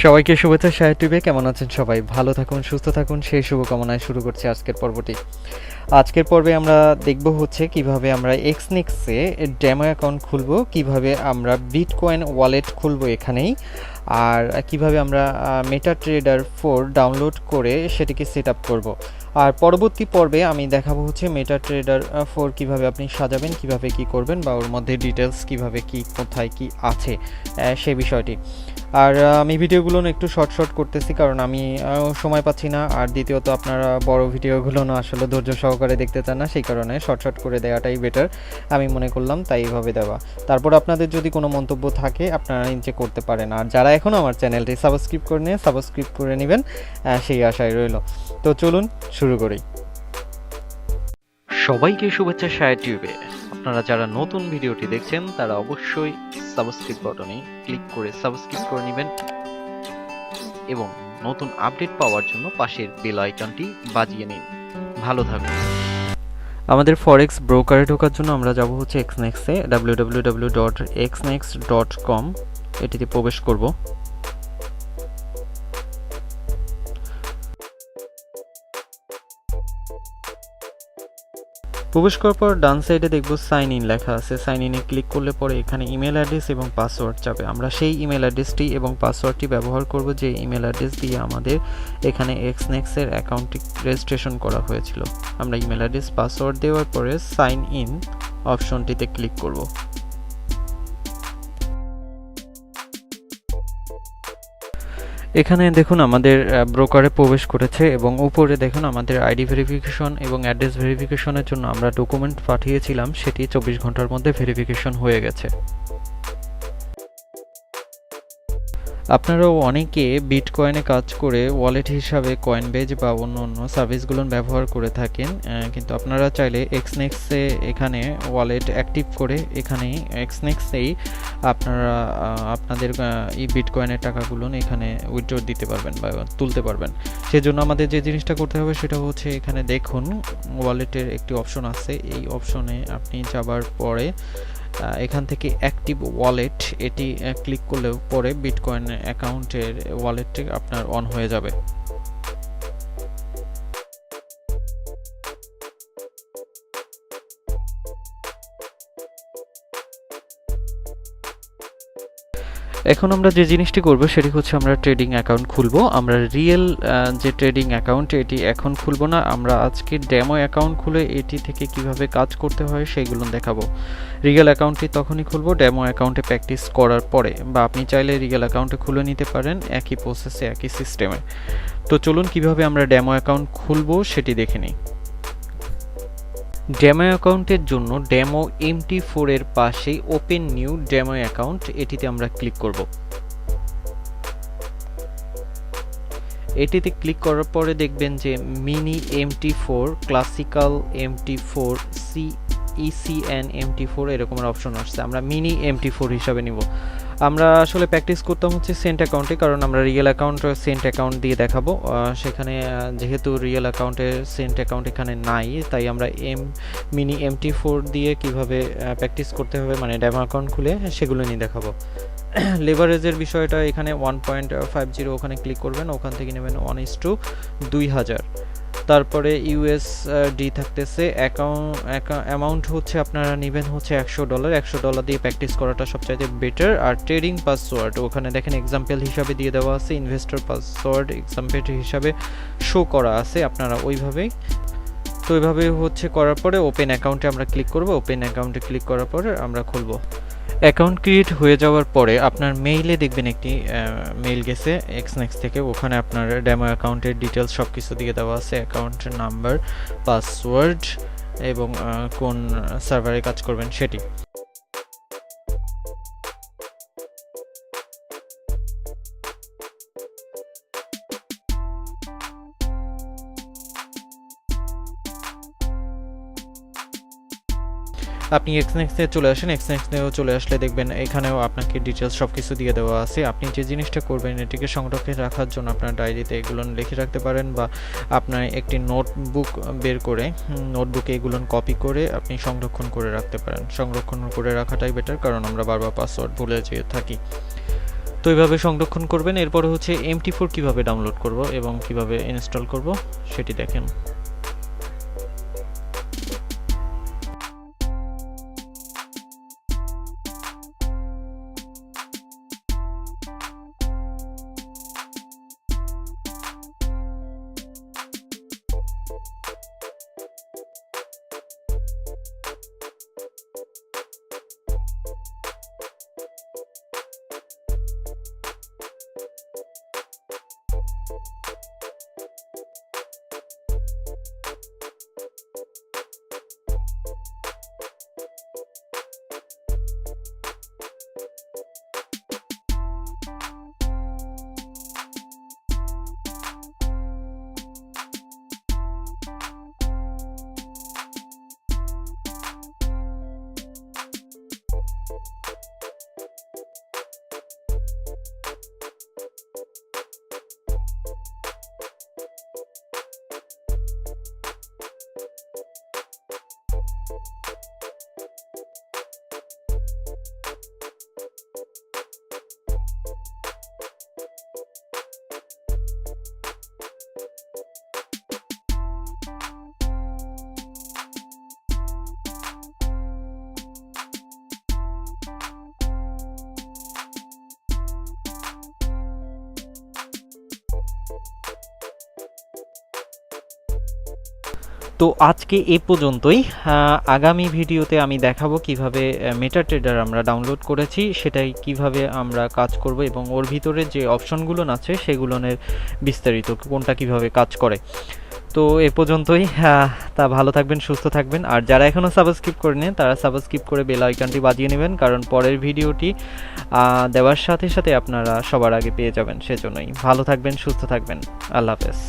সবাইকে শুভেচ্ছা SahedTube। কেমন আছেন সবাই? ভালো থাকুন, সুস্থ থাকুন, সেই শুভকামনায় শুরু করছি আজকের পর্বটি। আজকের পর্বে আমরা দেখব হচ্ছে কিভাবে আমরা এক্সনেক্সে ডেমো অ্যাকাউন্ট খুলব, কিভাবে আমরা বিটকয়েন ওয়ালেট খুলব এখানেই, আর কিভাবে আমরা মেটাট্রেডার 4 ডাউনলোড করে সেটিকে সেট আপ করবো। আর পরবর্তী পর্বে আমি দেখাবো হচ্ছে মেটাট্রেডার 4 কিভাবে আপনি সাজাবেন, কিভাবে কি করবেন, বা ওর মধ্যে ডিটেলস কিভাবে কি কোথায় কি আছে সেই বিষয়টি। আর আমি ভিডিওগুলো একটু শর্ট করতেছি কারণ আমি সময় পাচ্ছি না, আর দ্বিতীয়ত আপনারা বড় ভিডিওগুলো না আসলে ধৈর্য সহকারে দেখতে চান না, সেই কারণে শর্ট করে দেওয়াটাই বেটার আমি মনে করলাম, তাই এইভাবে দেওয়া। তারপর আপনাদের যদি কোনো মন্তব্য থাকে আপনারা নিচে করতে পারেন, আর যারা এখনও আমার চ্যানেলটি সাবস্ক্রাইব করে নেবেন সেই আশায় রইল। তো চলুন শুরু করি। সবাইকে শুভেচ্ছা SahedTube। আপনারা যারা নতুন ভিডিওটি দেখছেন তারা অবশ্যই সাবস্ক্রাইব বাটনে ক্লিক করে সাবস্ক্রাইব করে নেবেন এবং নতুন আপডেট পাওয়ার জন্য পাশের বেল আইকনটি বাজিয়ে নিন। ভালো থাকুন। আমাদের ফরেক্স ব্রোকারে ঢোকার জন্য আমরা যাব হচ্ছে এক্সনেক্সে, www.xnex.com এটিতে প্রবেশ করব। প্রবেশ করার পর ডান সাইডে দেখব সাইন ইন লেখা আছে। সাইন ইনে ক্লিক করলে পরে এখানে ইমেল অ্যাড্রেস এবং পাসওয়ার্ড চাবে। আমরা সেই ইমেল অ্যাড্রেসটি এবং পাসওয়ার্ডটি ব্যবহার করব যে ইমেল অ্যাড্রেস দিয়ে আমাদের এখানে এক্সনেক্সের অ্যাকাউন্টটি রেজিস্ট্রেশন করা হয়েছিল। আমরা ইমেল অ্যাড্রেস পাসওয়ার্ড দেওয়ার পরে সাইন ইন অপশনটিতে ক্লিক করব। এখানে দেখুন আমাদের ব্রোকারে প্রবেশ করেছে এবং উপরে দেখুন আমাদের আইডি ভেরিফিকেশন এবং অ্যাড্রেস ভেরিফিকেশনের জন্য আমরা ডকুমেন্ট পাঠিয়েছিলাম, সেটি 24 ঘন্টার মধ্যে ভেরিফিকেশন হয়ে গেছে। আপনারাও অনেকে বিটকয়েনে কাজ করে ওয়ালেট হিসাবে কয়েনবেজ বা অন্য সার্ভিসগুলো ব্যবহার করে থাকেন, কিন্তু আপনারা চাইলে এক্সনেক্সে এখানে ওয়ালেট অ্যাক্টিভ করে এখানে এক্সনেক্সেই আপনারা আপনাদের এই বিটকয়েনের টাকাগুলো এখানে উইথড্র দিতে পারবেন বা তুলতে পারবেন। সেজন্য আমাদের যে জিনিসটা করতে হবে সেটা হচ্ছে এখানে দেখুন ওয়ালেটের একটি অপশন আছে। এই অপশনে আপনি যাবার পরে এখান থেকে অ্যাক্টিভ ওয়ালেট এটি ক্লিক করলে পরে বিটকয়েন অ্যাকাউন্টের ওয়ালেটটি আপনার অন হয়ে যাবে। এখন আমরা যে জিনিসটি করব সেটি হচ্ছে আমরা ট্রেডিং অ্যাকাউন্ট খুলব। আমরা রিয়েল যে ট্রেডিং অ্যাকাউন্ট এটি এখন খুলব না, আমরা আজকে ডেমো অ্যাকাউন্ট খুলে এটি থেকে কিভাবে কাজ করতে হয় সেইগুলো দেখাবো। রিয়েল অ্যাকাউন্টটি তখনই খুলব ডেমো অ্যাকাউন্টে প্র্যাকটিস করার পরে, বা আপনি চাইলে রিয়েল অ্যাকাউন্টে খুলে নিতে পারেন একই প্রসেসে একই সিস্টেমে। তো চলুন কিভাবে আমরা ডেমো অ্যাকাউন্ট খুলব সেটি দেখে নিই। ডেমো অ্যাকাউন্টের জন্য ডেমো MT4 এর পাশেই ওপেন নিউ ডেমো অ্যাকাউন্ট এটিতে আমরা ক্লিক করব। এটিতে ক্লিক করার পরে দেখবেন যে mini MT4, classical MT4, ECN MT4 এরকম অপশন আসছে। আমরা মিনি MT4 হিসাবে নিব। আমরা আসলে প্র্যাকটিস করতাম হচ্ছে সেন্ট অ্যাকাউন্টে, কারণ আমরা রিয়েল অ্যাকাউন্ট সেন্ট অ্যাকাউন্ট দিয়ে দেখাবো। সেখানে যেহেতু রিয়েল অ্যাকাউন্টের সেন্ট অ্যাকাউন্ট এখানে নাই, তাই আমরা মিনি MT4 দিয়ে কিভাবে প্র্যাকটিস করতে হবে মানে ডেমো অ্যাকাউন্ট খুলে সেগুলো নিয়ে দেখাবো। লেভারেজের বিষয়টা এখানে 1.50 ওখানে ক্লিক করবেন, ওখান থেকে নেবেন 1:2000। তারপরে USD থাকতেছে। অ্যামাউন্ট হচ্ছে আপনারা নেবেন হচ্ছে $100 দিয়ে প্র্যাকটিস করাটা সবচাইতে বেটার। আর ট্রেডিং পাসওয়ার্ড ওখানে দেখেন এক্সাম্পল হিসাবে দিয়ে দেওয়া আছে, ইনভেস্টর পাসওয়ার্ড এক্সাম্পল হিসাবে শো করা আছে, আপনারা ওইভাবেই। তো এইভাবে হচ্ছে করার পরে ওপেন অ্যাকাউন্টে আমরা ক্লিক করব। ওপেন অ্যাকাউন্টে ক্লিক করার পরে আমরা খুলব। অ্যাকাউন্ট ক্রিয়েট হয়ে যাওয়ার পরে আপনার মেইলে দেখবেন একটি মেইল গেছে এক্সনেক্স থেকে, ওখানে আপনার ডেমো অ্যাকাউন্টের ডিটেলস সব কিছু দিয়ে দেওয়া আছে, অ্যাকাউন্টের নাম্বার, পাসওয়ার্ড এবং কোন সার্ভারে কাজ করবেন সেটি। আপনি এক্সনেক্সে চলে আসেন। এক্সনেক্সেও চলে আসলে দেখবেন এখানেও আপনাকে ডিটেলস সব কিছু দিয়ে দেওয়া আছে। আপনি যে জিনিসটা করবেন এটিকে সংরক্ষণ রাখার জন্য আপনার ডায়েরিতে এগুলো লিখে রাখতে পারেন, বা আপনার একটি নোটবুক বের করে নোটবুকে এগুলো কপি করে আপনি সংরক্ষণ করে রাখতে পারেন। সংরক্ষণ করে রাখাটাই বেটার, কারণ আমরা বারবার পাসওয়ার্ড ভুলে যেয়ে থাকি। তো এইভাবে সংরক্ষণ করবেন। এরপরে হচ্ছে MT4 কিভাবে ডাউনলোড করব এবং কিভাবে ইনস্টল করব সেটি দেখেন। তো আজকে এই পর্যন্তই। আগামী ভিডিওতে আমি দেখাবো কিভাবে মেটাট্রেডার আমরা ডাউনলোড করেছি, সেটাই কিভাবে আমরা কাজ করব এবং ওর ভিতরে যে অপশনগুলো আছে সেগুলোর বিস্তারিত কোনটা কিভাবে কাজ করে। তো এ পর্যন্তই। তা ভালো থাকবেন, সুস্থ থাকবেন। আর যারা এখনও সাবস্ক্রাইব করেনি তারা সাবস্ক্রাইব করে বেল আইকনটি বাজিয়ে নেবেন, কারণ পরের ভিডিওটি দেওয়ার সাথে সাথে আপনারা সবার আগে পেয়ে যাবেন। সেজন্যই ভালো থাকবেন, সুস্থ থাকবেন। আল্লাহ হাফেজ।